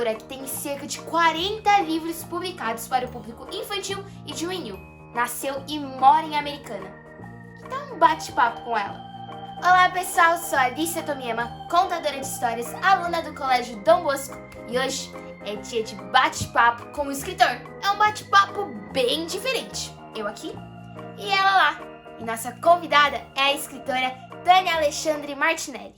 escritora que tem cerca de 40 livros publicados para o público infantil e juvenil. Nasceu e mora em Americana. Que tal um bate-papo com ela? Olá pessoal, sou a Alicia Tomiema, contadora de histórias, aluna do Colégio Dom Bosco, e hoje é dia de bate-papo com o escritor. É um bate-papo bem diferente. Eu aqui e ela lá. E nossa convidada é a escritora Tânia Alexandre Martinelli.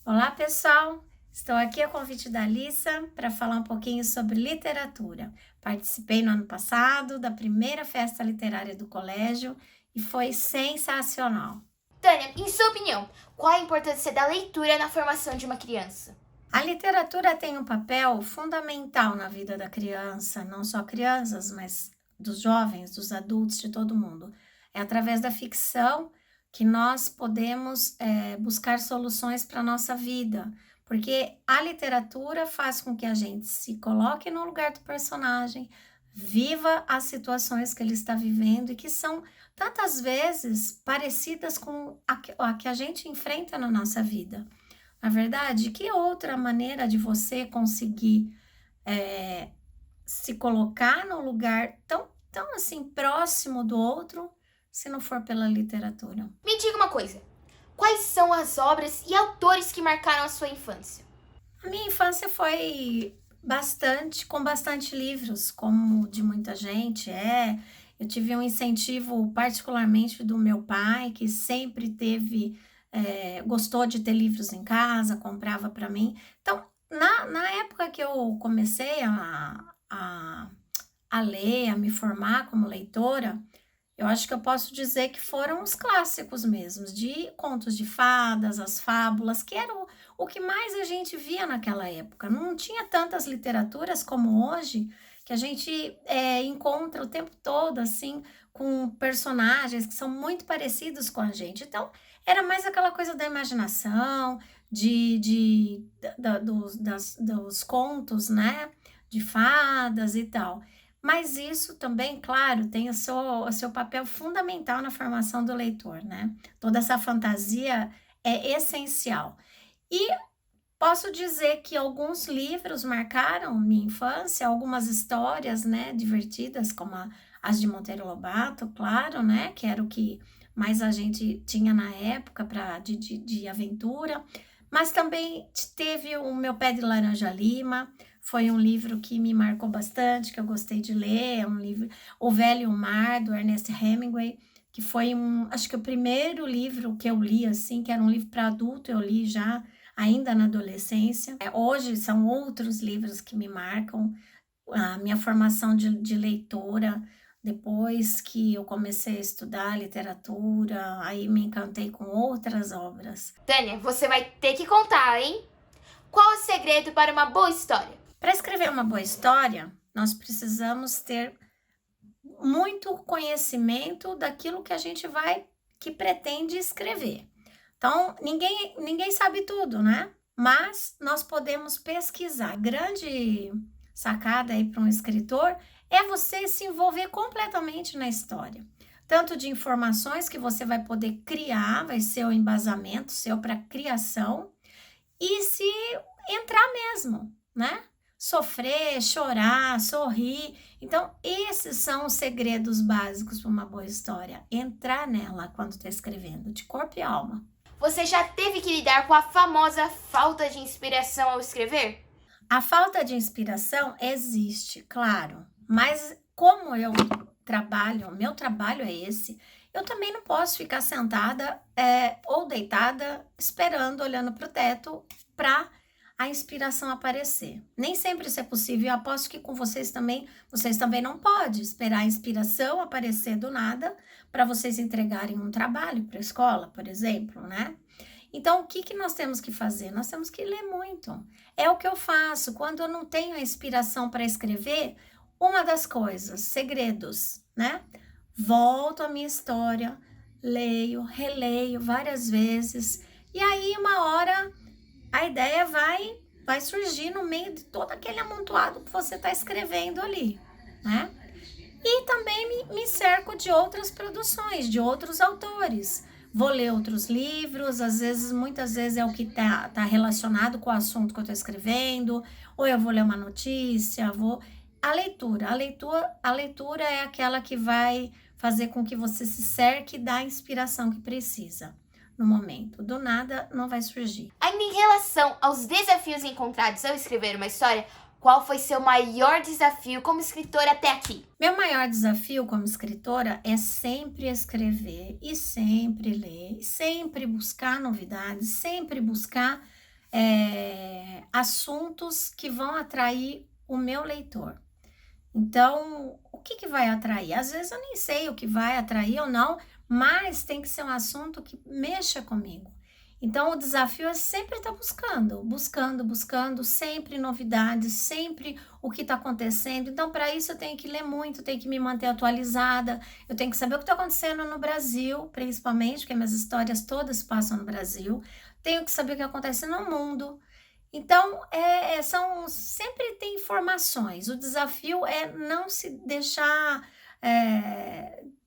Olá pessoal, estou aqui a convite da Alissa para falar um pouquinho sobre literatura. Participei no ano passado da primeira festa literária do colégio e foi sensacional. Tânia, em sua opinião, qual a importância da leitura na formação de uma criança? A literatura tem um papel fundamental na vida da criança, não só crianças, mas dos jovens, dos adultos, de todo mundo. É através da ficção que nós podemos buscar soluções para a nossa vida, porque a literatura faz com que a gente se coloque no lugar do personagem, viva as situações que ele está vivendo e que são tantas vezes parecidas com a que a gente enfrenta na nossa vida. Na verdade, que outra maneira de você conseguir se colocar num lugar tão assim próximo do outro, se não for pela literatura? Me diga uma coisa, quais são as obras e autores que marcaram a sua infância? A minha infância foi com bastante livros, como de muita gente, Eu tive um incentivo particularmente do meu pai, que sempre gostou de ter livros em casa, comprava para mim. Então, na época que eu comecei a ler, a me formar como leitora, eu acho que eu posso dizer que foram os clássicos mesmo, de contos de fadas, as fábulas, que era o que mais a gente via naquela época. Não tinha tantas literaturas como hoje, que a gente encontra o tempo todo, assim, com personagens que são muito parecidos com a gente. Então, era mais aquela coisa da imaginação, dos contos, né, de fadas e tal. Mas isso também, claro, tem o seu papel fundamental na formação do leitor, né? Toda essa fantasia é essencial. E posso dizer que alguns livros marcaram minha infância, algumas histórias, né, divertidas, como as de Monteiro Lobato, claro, né, que era o que mais a gente tinha na época de aventura. Mas também teve o Meu Pé de Laranja Lima, foi um livro que me marcou bastante, que eu gostei de ler, é um livro, O Velho e o Mar, do Ernest Hemingway, que foi acho que o primeiro livro que eu li, assim, que era um livro para adulto, eu li já ainda na adolescência. Hoje são outros livros que me marcam a minha formação de leitora, depois que eu comecei a estudar literatura, aí me encantei com outras obras. Tânia, você vai ter que contar, hein? Qual o segredo para uma boa história? Para escrever uma boa história, nós precisamos ter muito conhecimento daquilo que a gente que pretende escrever. Então, ninguém sabe tudo, né? Mas nós podemos pesquisar. Grande sacada aí para um escritor é você se envolver completamente na história. Tanto de informações que você vai poder criar, vai ser o embasamento seu para criação, e se entrar mesmo, né? Sofrer, chorar, sorrir. Então, esses são os segredos básicos para uma boa história. Entrar nela quando está escrevendo, de corpo e alma. Você já teve que lidar com a famosa falta de inspiração ao escrever? A falta de inspiração existe, claro. Mas como meu trabalho é esse, eu também não posso ficar sentada ou deitada esperando, olhando para o teto para a inspiração aparecer. Nem sempre isso é possível. Eu aposto que com vocês também não podem esperar a inspiração aparecer do nada para vocês entregarem um trabalho para a escola, por exemplo, né? Então, o que nós temos que fazer? Nós temos que ler muito. É o que eu faço. Quando eu não tenho a inspiração para escrever, uma das coisas, segredos, né? Volto à minha história, leio, releio várias vezes, e aí uma hora a ideia vai surgir no meio de todo aquele amontoado que você está escrevendo ali, né? E também me cerco de outras produções, de outros autores, vou ler outros livros, às vezes, muitas vezes é o que tá relacionado com o assunto que eu estou escrevendo, ou eu vou ler uma notícia, vou. A leitura é aquela que vai fazer com que você se cerque da inspiração que precisa no momento. Do nada não vai surgir. Ainda em relação aos desafios encontrados ao escrever uma história, qual foi seu maior desafio como escritora até aqui? Meu maior desafio como escritora é sempre escrever e sempre ler, sempre buscar novidades, sempre buscar assuntos que vão atrair o meu leitor. Então, o que que vai atrair? Às vezes eu nem sei o que vai atrair ou não, mas tem que ser um assunto que mexa comigo. Então, o desafio é sempre estar buscando, sempre novidades, sempre o que está acontecendo. Então, para isso, eu tenho que ler muito, tenho que me manter atualizada, eu tenho que saber o que está acontecendo no Brasil, principalmente, porque minhas histórias todas se passam no Brasil. Tenho que saber o que acontece no mundo. Então, sempre tem informações. O desafio é não se deixar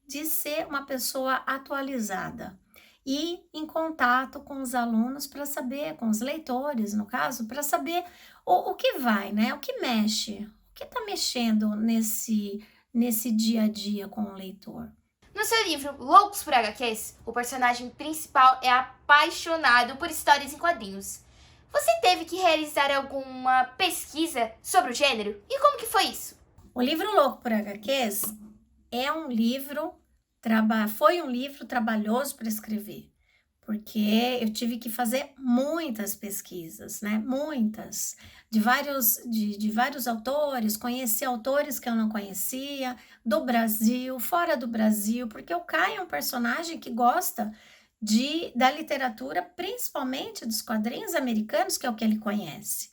de ser uma pessoa atualizada e em contato com os alunos para saber, com os leitores, no caso, para saber o que vai, né? O que mexe, o que está mexendo nesse dia a dia com o leitor. No seu livro Loucos por HQs, o personagem principal é apaixonado por histórias em quadrinhos. Você teve que realizar alguma pesquisa sobre o gênero? E como que foi isso? O livro Louco por HQs foi um livro trabalhoso para escrever, porque eu tive que fazer muitas pesquisas, né? Muitas, de vários autores, conheci autores que eu não conhecia, do Brasil, fora do Brasil, porque o Caio é um personagem que gosta da literatura, principalmente dos quadrinhos americanos, que é o que ele conhece.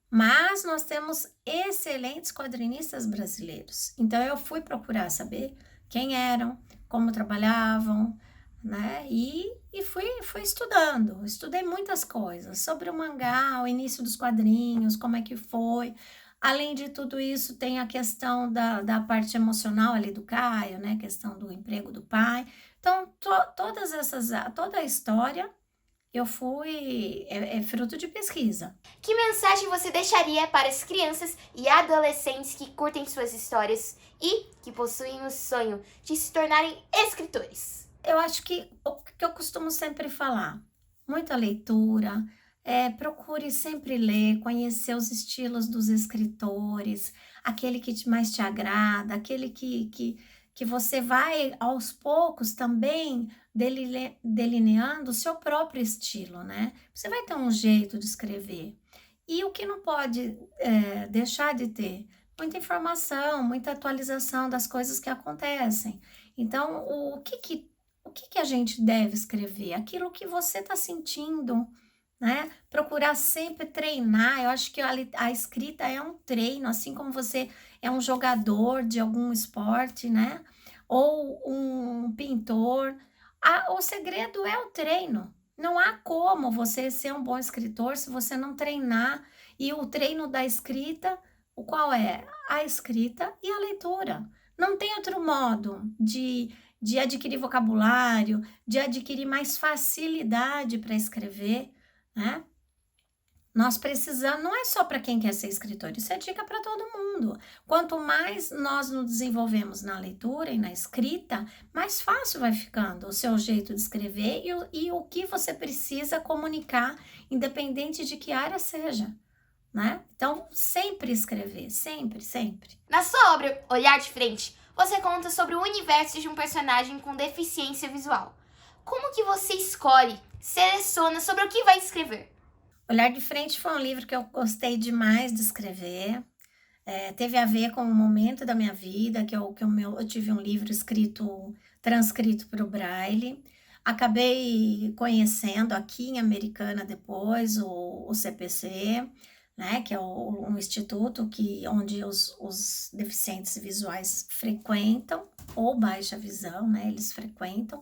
Mas nós temos excelentes quadrinistas brasileiros. Então eu fui procurar saber quem eram, como trabalhavam, né? E fui estudando. Estudei muitas coisas sobre o mangá, o início dos quadrinhos, como é que foi. Além de tudo isso, tem a questão da parte emocional ali do Caio, né? A questão do emprego do pai. Então, toda a história é fruto de pesquisa. Que mensagem você deixaria para as crianças e adolescentes que curtem suas histórias e que possuem o sonho de se tornarem escritores? Eu acho que o que eu costumo sempre falar, muita leitura, procure sempre ler, conhecer os estilos dos escritores, aquele que mais te agrada, aquele que você vai aos poucos também delineando o seu próprio estilo, né? Você vai ter um jeito de escrever. E o que não pode deixar de ter? Muita informação, muita atualização das coisas que acontecem. Então, o que a gente deve escrever? Aquilo que você está sentindo, né? Procurar sempre treinar. Eu acho que a escrita é um treino, assim como você é um jogador de algum esporte, né? Ou um pintor. O segredo é o treino. Não há como você ser um bom escritor se você não treinar. E o treino da escrita, o qual é? A escrita e a leitura. Não tem outro modo de adquirir vocabulário, de adquirir mais facilidade para escrever, né? Nós precisamos, não é só para quem quer ser escritor, isso é dica para todo mundo. Quanto mais nós nos desenvolvemos na leitura e na escrita, mais fácil vai ficando o seu jeito de escrever e o que você precisa comunicar, independente de que área seja, né? Então, sempre escrever, sempre, sempre. Na sua obra Olhar de Frente, você conta sobre o universo de um personagem com deficiência visual. Como que você escolhe, seleciona sobre o que vai escrever? Olhar de Frente foi um livro que eu gostei demais de escrever. Teve a ver com um momento da minha vida, eu tive um livro transcrito para o Braille. Acabei conhecendo aqui em Americana depois o CPC, né, que é um instituto onde os deficientes visuais frequentam, ou baixa visão, né, eles frequentam.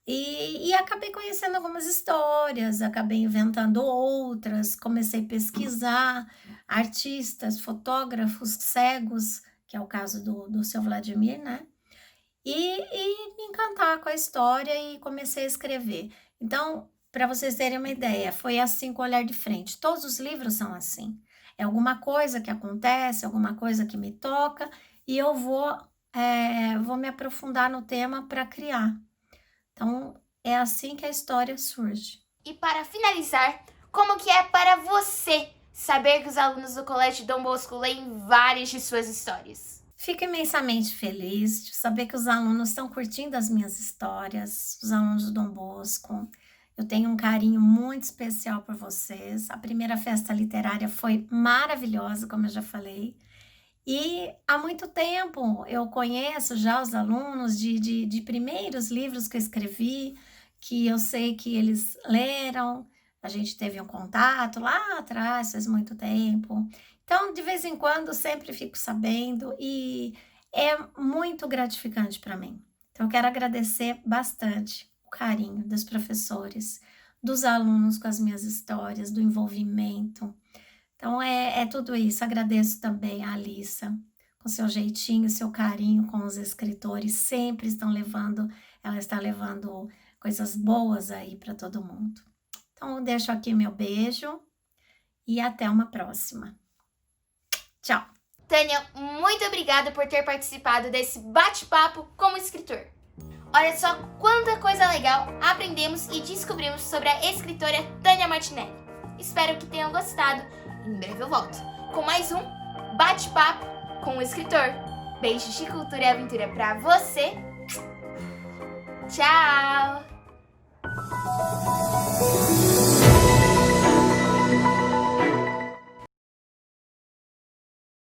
E acabei conhecendo algumas histórias, acabei inventando outras, comecei a pesquisar artistas, fotógrafos cegos, que é o caso do seu Vladimir, né? e me encantar com a história e comecei a escrever. Então, para vocês terem uma ideia, foi assim com o Olhar de Frente. Todos os livros são assim. É alguma coisa que acontece, alguma coisa que me toca, e eu vou me aprofundar no tema para criar. Então, é assim que a história surge. E para finalizar, como que é para você saber que os alunos do Colégio Dom Bosco leem várias de suas histórias? Fico imensamente feliz de saber que os alunos estão curtindo as minhas histórias, os alunos do Dom Bosco. Eu tenho um carinho muito especial por vocês. A primeira festa literária foi maravilhosa, como eu já falei. E há muito tempo eu conheço já os alunos de primeiros livros que eu escrevi, que eu sei que eles leram, a gente teve um contato lá atrás, faz muito tempo. Então, de vez em quando, sempre fico sabendo e é muito gratificante para mim. Então, eu quero agradecer bastante o carinho dos professores, dos alunos com as minhas histórias, do envolvimento. Então, é tudo isso. Agradeço também a Alissa, com seu jeitinho, seu carinho com os escritores, sempre ela está levando coisas boas aí para todo mundo. Então, eu deixo aqui meu beijo e até uma próxima. Tchau! Tânia, muito obrigada por ter participado desse bate-papo como escritor. Olha só quanta coisa legal aprendemos e descobrimos sobre a escritora Tânia Martinelli. Espero que tenham gostado. Em breve eu volto com mais um bate-papo com o escritor. Beijos de cultura e aventura pra você. Tchau!